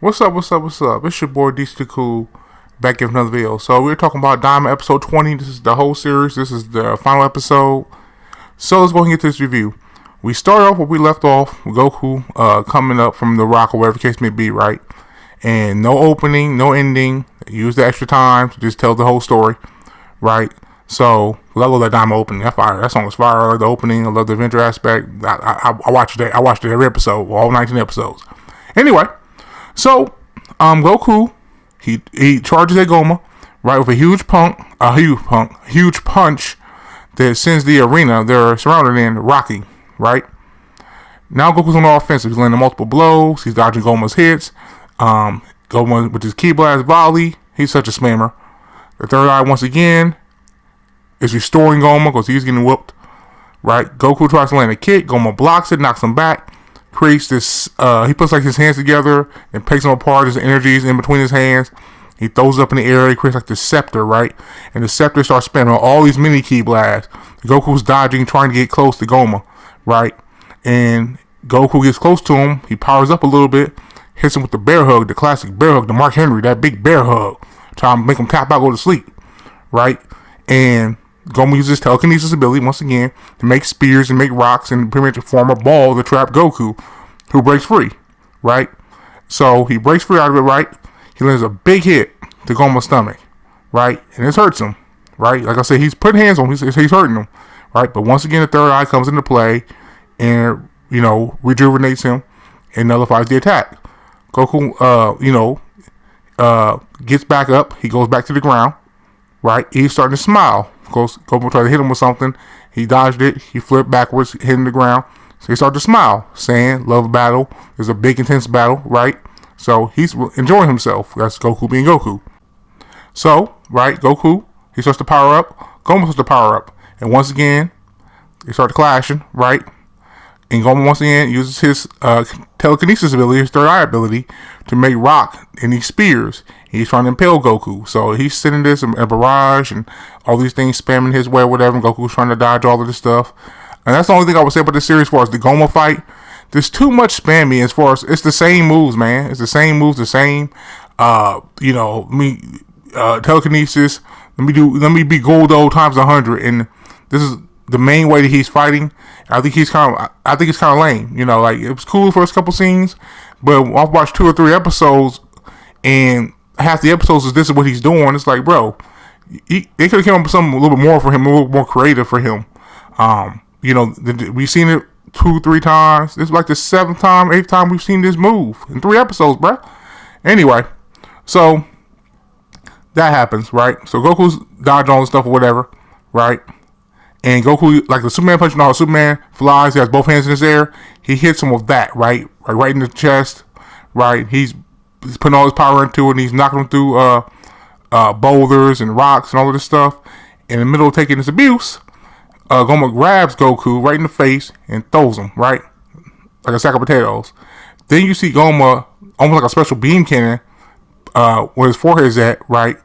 What's up, what's up, what's up? It's your boy DC the Cool back with another video. So we're talking about Daima episode 20. This is the whole series. This is the final episode. So let's go and get to this review. We start off where we left off with Goku coming up from the rock or whatever the case may be, right? And no opening, no ending. Use the extra time to just tell the whole story, right? So I love that Daima opening. That fire. That song was fire. I love the opening. I love the adventure aspect. I watched it. I watched it every episode, all 19 episodes. Anyway. So, Goku, he charges at Goma, right, with a huge punch that sends the arena they're surrounded in rocking, right? Now Goku's on the offensive. He's landing multiple blows. He's dodging Goma's hits. Goma with his Ki Blast volley. He's such a spammer. The third eye once again is restoring Goma because he's getting whooped, right? Goku tries to land a kick. Goma blocks it, knocks him back. Creates this, he puts like his hands together and picks them apart. His energies in between his hands. He throws it up in the air. He creates like this scepter, right? And the scepter starts spinning on all these mini Ki blasts. Goku's dodging, trying to get close to Goma, right? And Goku gets close to him. He powers up a little bit, hits him with the bear hug, the classic bear hug, the Mark Henry, that big bear hug, trying to make him tap out, go to sleep, right? And Goma uses telekinesis ability once again to make spears and make rocks and pretty much form a ball to trap Goku, who breaks free, right? So he breaks free out of it, right? He lands a big hit to Goma's stomach, right? And this hurts him, right? Like I said, he's putting hands on him, he's hurting him, right? But once again, the third eye comes into play and, rejuvenates him and nullifies the attack. Goku, gets back up. He goes back to the ground, right? He's starting to smile. Goku tried to hit him with something. He dodged it. He flipped backwards, hitting the ground. So he started to smile, saying, love battle. There's a big, intense battle, right? So he's enjoying himself. That's Goku being Goku. So, right, Goku, he starts to power up. Goma starts to power up. And once again, they start clashing, right? And Goma once again uses his telekinesis ability, his third eye ability, to make rock in these spears. He's trying to impale Goku. So he's sending this in a barrage and all these things spamming his way or whatever. And Goku's trying to dodge all of this stuff. And that's the only thing I would say about this series as far as the Goma fight. There's too much spammy as far as it's the same moves, man. It's the same moves, the same, telekinesis. Let me be Goldo times 100. And this is the main way that he's fighting. I think it's kind of lame. Like it was cool for a couple scenes, but I've watched 2 or 3 episodes, and half the episodes is this is what he's doing. It's like, bro, they could have come up with something a little bit more for him, a little more creative for him. We've seen it 2, 3 times. This is like the 7th time, 8th time we've seen this move in 3 episodes, bro. Anyway, so that happens, right? So Goku's dodging all this stuff or whatever, right? And Goku, like the Superman punch, Superman flies, he has both hands in his air. He hits him with that, right? Right in the chest, right? He's putting all his power into it, and he's knocking him through boulders and rocks and all of this stuff. In the middle of taking this abuse, Goma grabs Goku right in the face and throws him, right? Like a sack of potatoes. Then you see Goma, almost like a special beam cannon, where his forehead is at, right?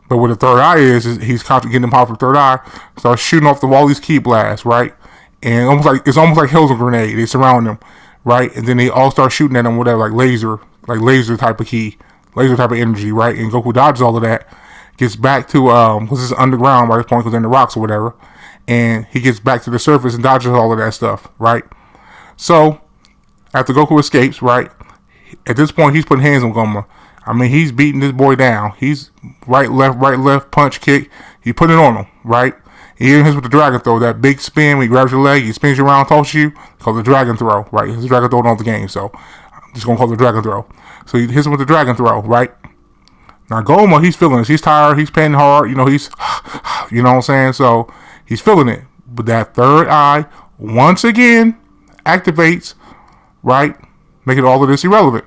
But where the third eye is he's constantly getting the power from the third eye, starts shooting off all these Ki blasts, right? And it's almost like Hell's grenade. They surround him, right? And then they all start shooting at him, whatever, like laser type of Ki, laser type of energy, right? And Goku dodges all of that, gets back to because it's underground by this point, because they're in the rocks or whatever, and he gets back to the surface and dodges all of that stuff, right? So after Goku escapes, right, at this point he's putting hands on Goma. I mean, he's beating this boy down. He's right, left, punch, kick. He put it on him, right? He hits with the dragon throw, that big spin when he grabs your leg, he spins you around, tosses you, called the dragon throw, right? It's the dragon throw in all the game, so I'm just going to call it the dragon throw. So he hits him with the dragon throw, right? Now Goma, he's feeling this. He's tired, he's panting hard, he's, you know what I'm saying? So he's feeling it. But that third eye, once again, activates, right? Making all of this irrelevant.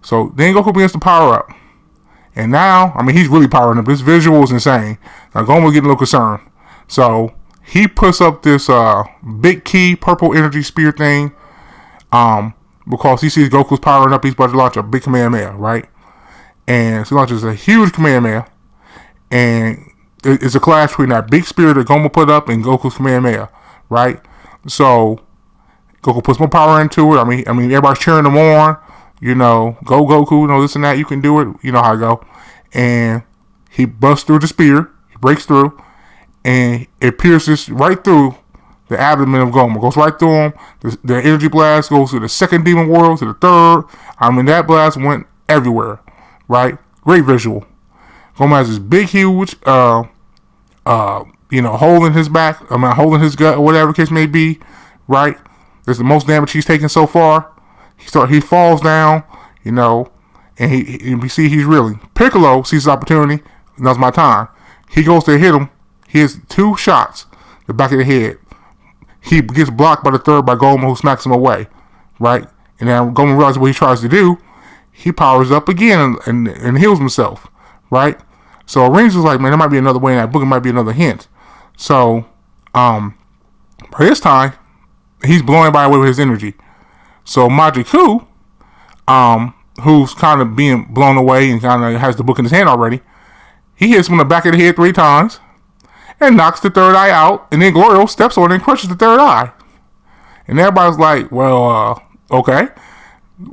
So then Goku begins to power up. And now, I mean, he's really powering up. This visual is insane. Now Goma's getting a little concerned. So he puts up this big Ki purple energy spear thing. Because he sees Goku's powering up, he's about to launch a big Kamehameha, right? And so he launches a huge Kamehameha. And it's a clash between that big spear that Goma put up and Goku's Kamehameha, right? So Goku puts more power into it. I mean, everybody's cheering him on. go Goku, this and that, you can do it, you know how I go. And he busts through the spear, he breaks through, and it pierces right through the abdomen of Goma. Goes right through him. The energy blast goes to the second demon world, to the third. That blast went everywhere, right? Great visual. Goma has this big, huge, hole in his back, hole in his gut, or whatever the case may be, right? That's the most damage he's taken so far. He falls down, and we see he's reeling. Piccolo sees his opportunity. Now's my time. He goes to hit him. He has 2 shots, the back of the head. He gets blocked by the third by Goma, who smacks him away, right? And then Goma realizes what he tries to do. He powers up again and heals himself, right? So Rings was like, man, there might be another way in that book. It might be another hint. So, by this time, he's blowing everybody away with his energy. So Majiku, who's kind of being blown away and kind of has the book in his hand already, he hits him in the back of the head 3 times and knocks the third eye out. And then Glorio steps on it and crushes the third eye. And everybody's like, well, okay.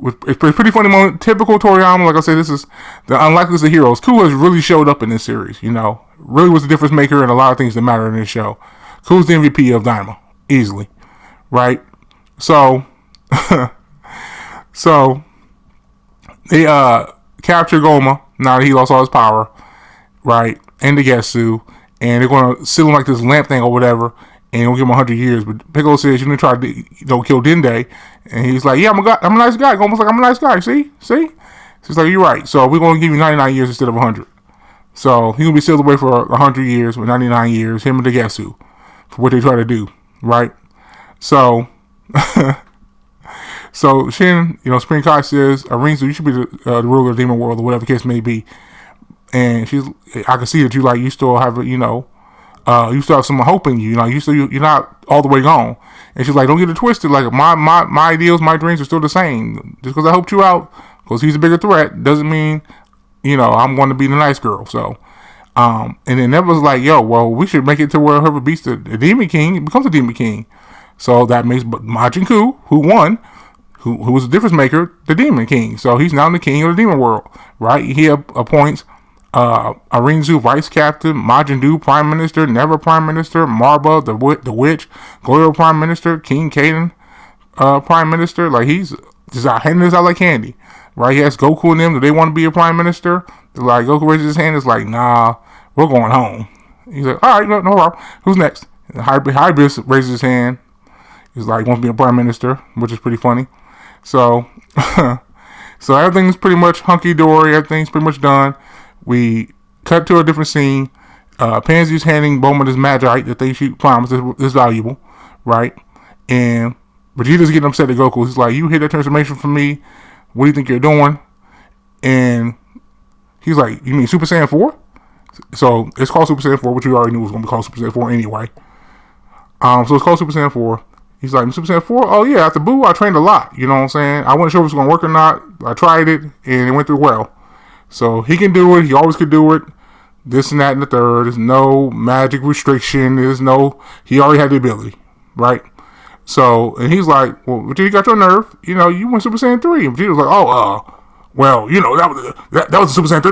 It's a pretty funny moment. Typical Toriyama. Like I said, this is the unlikeliest of heroes. Ku has really showed up in this series. Really was the difference maker in a lot of things that matter in this show. Ku's the MVP of Daima, easily, right? So, they capture Goma now that he lost all his power, right? And the Getsu, and they're gonna seal him like this lamp thing or whatever, and he'll give him 100 years. But Piccolo says, "You didn't try to, kill Dende," and he's like, "Yeah, I'm a nice guy." Goma's like, "I'm a nice guy." See. He's like, "You're right. So we're gonna give you 99 years instead of 100." So he's gonna be sealed away for 100 years, with 99 years. Him and the Getsu for what they try to do, right? So. So Shin, Spring Kai says, Arinzu, you should be the ruler of the demon world, or whatever the case may be. And I can see that you still have, you still have some hope in you. You're not all the way gone. And she's like, don't get it twisted. Like my ideals, my dreams are still the same. Just because I helped you out, because he's a bigger threat, doesn't mean, I'm going to be the nice girl. So, and then Neva's like, yo, well, we should make it to where whoever beats the Demon King becomes a Demon King. So that makes Majin Ku, who won, who was a difference maker, the Demon King. So he's now the king of the demon world, right? He appoints Arinzu vice captain, Majin Du prime minister, Neva prime minister, Marba the witch, Glorio prime minister, King Kaden prime minister. Like, he's just handing this out like candy, right? He asks Goku and them, do they want to be a prime minister? They're like, Goku raises his hand. It's like, nah, we're going home. He's like, all right, no problem. Who's next? Hybris raises his hand. He's like, wants to be a prime minister, which is pretty funny. So, so everything's pretty much hunky-dory. Everything's pretty much done. We cut to a different scene. Pansy's handing Bulma this Magite that she promised is valuable, right? And Vegeta's getting upset at Goku. He's like, you hit that transformation for me. What do you think you're doing? And he's like, you mean Super Saiyan 4? So it's called Super Saiyan 4, which we already knew was going to be called Super Saiyan 4 anyway. So it's called Super Saiyan 4. He's like, Super Saiyan 4? Oh, yeah, after Boo, I trained a lot. You know what I'm saying? I wasn't sure if it was going to work or not. I tried it, and it went through well. So he can do it. He always could do it. This and that and the third. There's no magic restriction. He already had the ability, right? So, and he's like, well, Vegeta got your nerve. You went Super Saiyan 3. And Vegeta was like, well, that was Super Saiyan 3.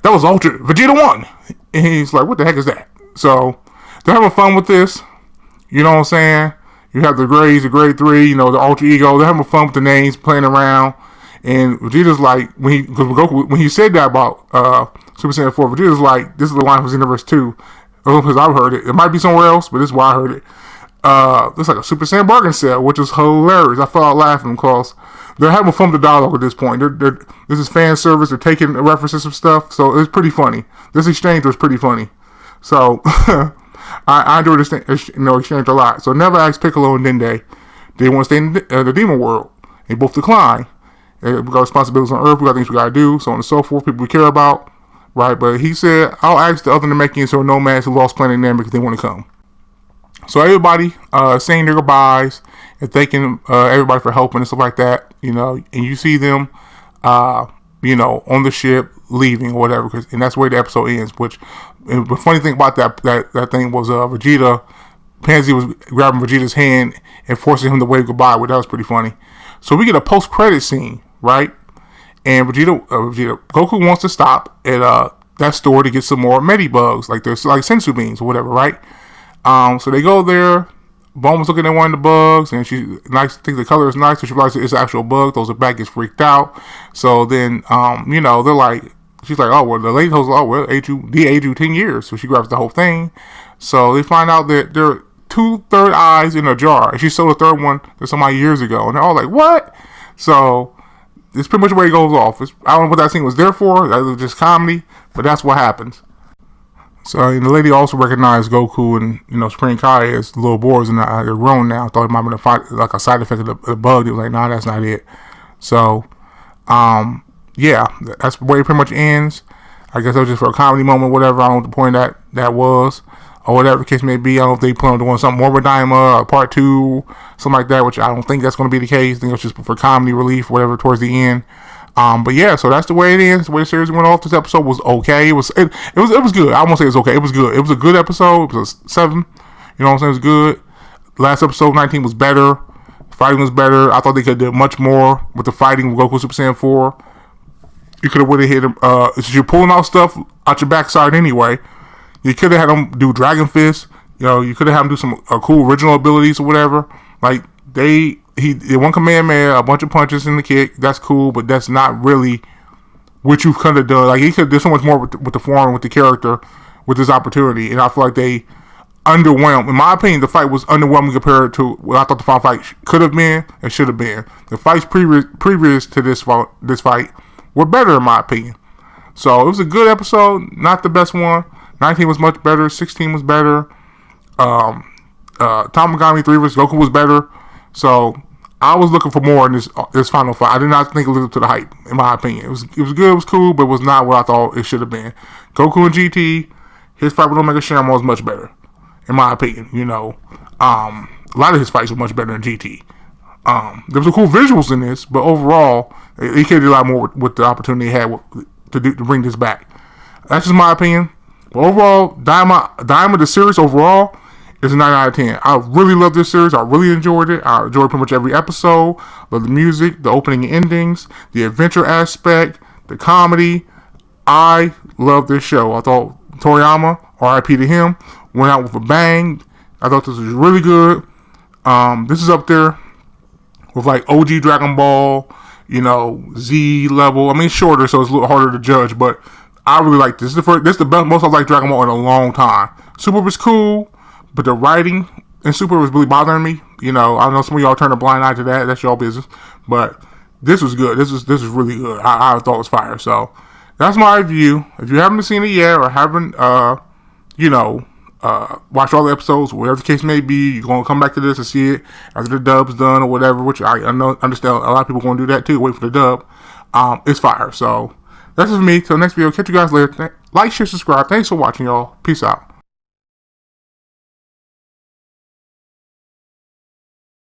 That was Ultra. Vegeta won. And he's like, what the heck is that? So, they're having fun with this. You know what I'm saying? You have the grades, the grade 3, the Ultra Ego. They're having fun with the names, playing around. And Vegeta's like, when he said that about Super Saiyan 4, Vegeta's like, this is the line from Xenoverse 2. Because I've heard it. It might be somewhere else, but this is why I heard it. It's like a Super Saiyan bargain sale, which is hilarious. I fell out laughing because they're having fun with the dialogue at this point. This is fan service. They're taking references of stuff. So it's pretty funny. This exchange was pretty funny. So I enjoyed this exchange a lot. So Neva asked Piccolo and Dende, they want to stay in the demon world. They both decline. We got responsibilities on Earth. We got things we got to do, so on and so forth. People we care about, right? But he said, I'll ask the other Namekians or nomads who lost planet Namek if they want to come. So everybody saying their goodbyes and thanking everybody for helping and stuff like that, and you see them, on the ship leaving or whatever, and that's where the episode ends. And the funny thing about that thing was Vegeta, Pansy was grabbing Vegeta's hand and forcing him to wave goodbye, which that was pretty funny. So we get a post-credit scene, right? And Goku wants to stop at that store to get some more Medibugs, like there's like sensu beans or whatever, right? So they go there. Bulma's looking at one of the bugs, and she thinks the color is nice, so she realizes it's an actual bug. Throws it back, gets freaked out. So then, they're like, she's like, oh, well, the lady goes, oh, well, age you 10 years. So she grabs the whole thing. So they find out that there are 2 third eyes in a jar, and she sold the third one to somebody years ago, and they're all like, what? So it's pretty much where he goes off. I don't know what that scene was there for. That was just comedy, but that's what happens. So the lady also recognized Goku and Supreme Kai as little boys, and they're grown now. I thought it might have been like a side effect of the bug. They was like, nah, that's not it. So, yeah, that's where it pretty much ends. I guess that was just for a comedy moment, whatever. I don't know what the point of that was, or whatever the case may be. I don't know if they plan on doing something more with Daima, or part 2, something like that, which I don't think that's going to be the case. I think it was just for comedy relief, whatever, towards the end. But yeah, so that's the way it is. The way the series went off. This episode was okay. It was good. I won't say it's okay. It was good. It was a good episode. It was a 7. You know what I'm saying? It was good. Last episode 19 was better. Fighting was better. I thought they could have done much more with the fighting with Goku Super Saiyan 4. You could have would have hit him. You're pulling out stuff out your backside anyway. You could have had him do Dragon Fist. You could have had him do some cool original abilities or whatever. Like he one command man, a bunch of punches in the kick. That's cool, but that's not really what you could have done. Like he could do so much more with the form, with the character, with this opportunity. And I feel like they underwhelmed. In my opinion, the fight was underwhelming compared to what I thought the final fight could have been and should have been. The fights previous to this fight were better in my opinion. So it was a good episode, not the best one. 19 was much better. 16 was better. Tamagami 3 vs. Goku was better. So I was looking for more in this final fight. I did not think it lived up to the hype, in my opinion. It was good, it was cool, but it was not what I thought it should have been. Goku and GT, his fight with Omega Shenron was much better, in my opinion. A lot of his fights were much better than GT. There was some cool visuals in this, but overall, he could do a lot more with the opportunity he had to bring this back. That's just my opinion. But overall, Daima, the series overall, is a 9 out of 10. I really love this series. I really enjoyed it. I enjoyed pretty much every episode. Love the music, the opening and endings, the adventure aspect, the comedy. I love this show. I thought Toriyama, R.I.P. to him, went out with a bang. I thought this was really good. This is up there with like OG Dragon Ball, Z level. I mean, shorter, so it's a little harder to judge, but I really like this. This is the best, most I've liked Dragon Ball in a long time. Super was cool, but the writing in Super was really bothering me. I know some of y'all turn a blind eye to that. That's y'all business. But this was good. This is really good. I thought it was fire. So that's my review. If you haven't seen it yet or haven't, watched all the episodes, whatever the case may be, you're going to come back to this and see it after the dub's done or whatever, which I understand a lot of people are going to do that too, wait for the dub. It's fire. So that's it for me. Till next video. Catch you guys later. Like, share, subscribe. Thanks for watching, y'all. Peace out.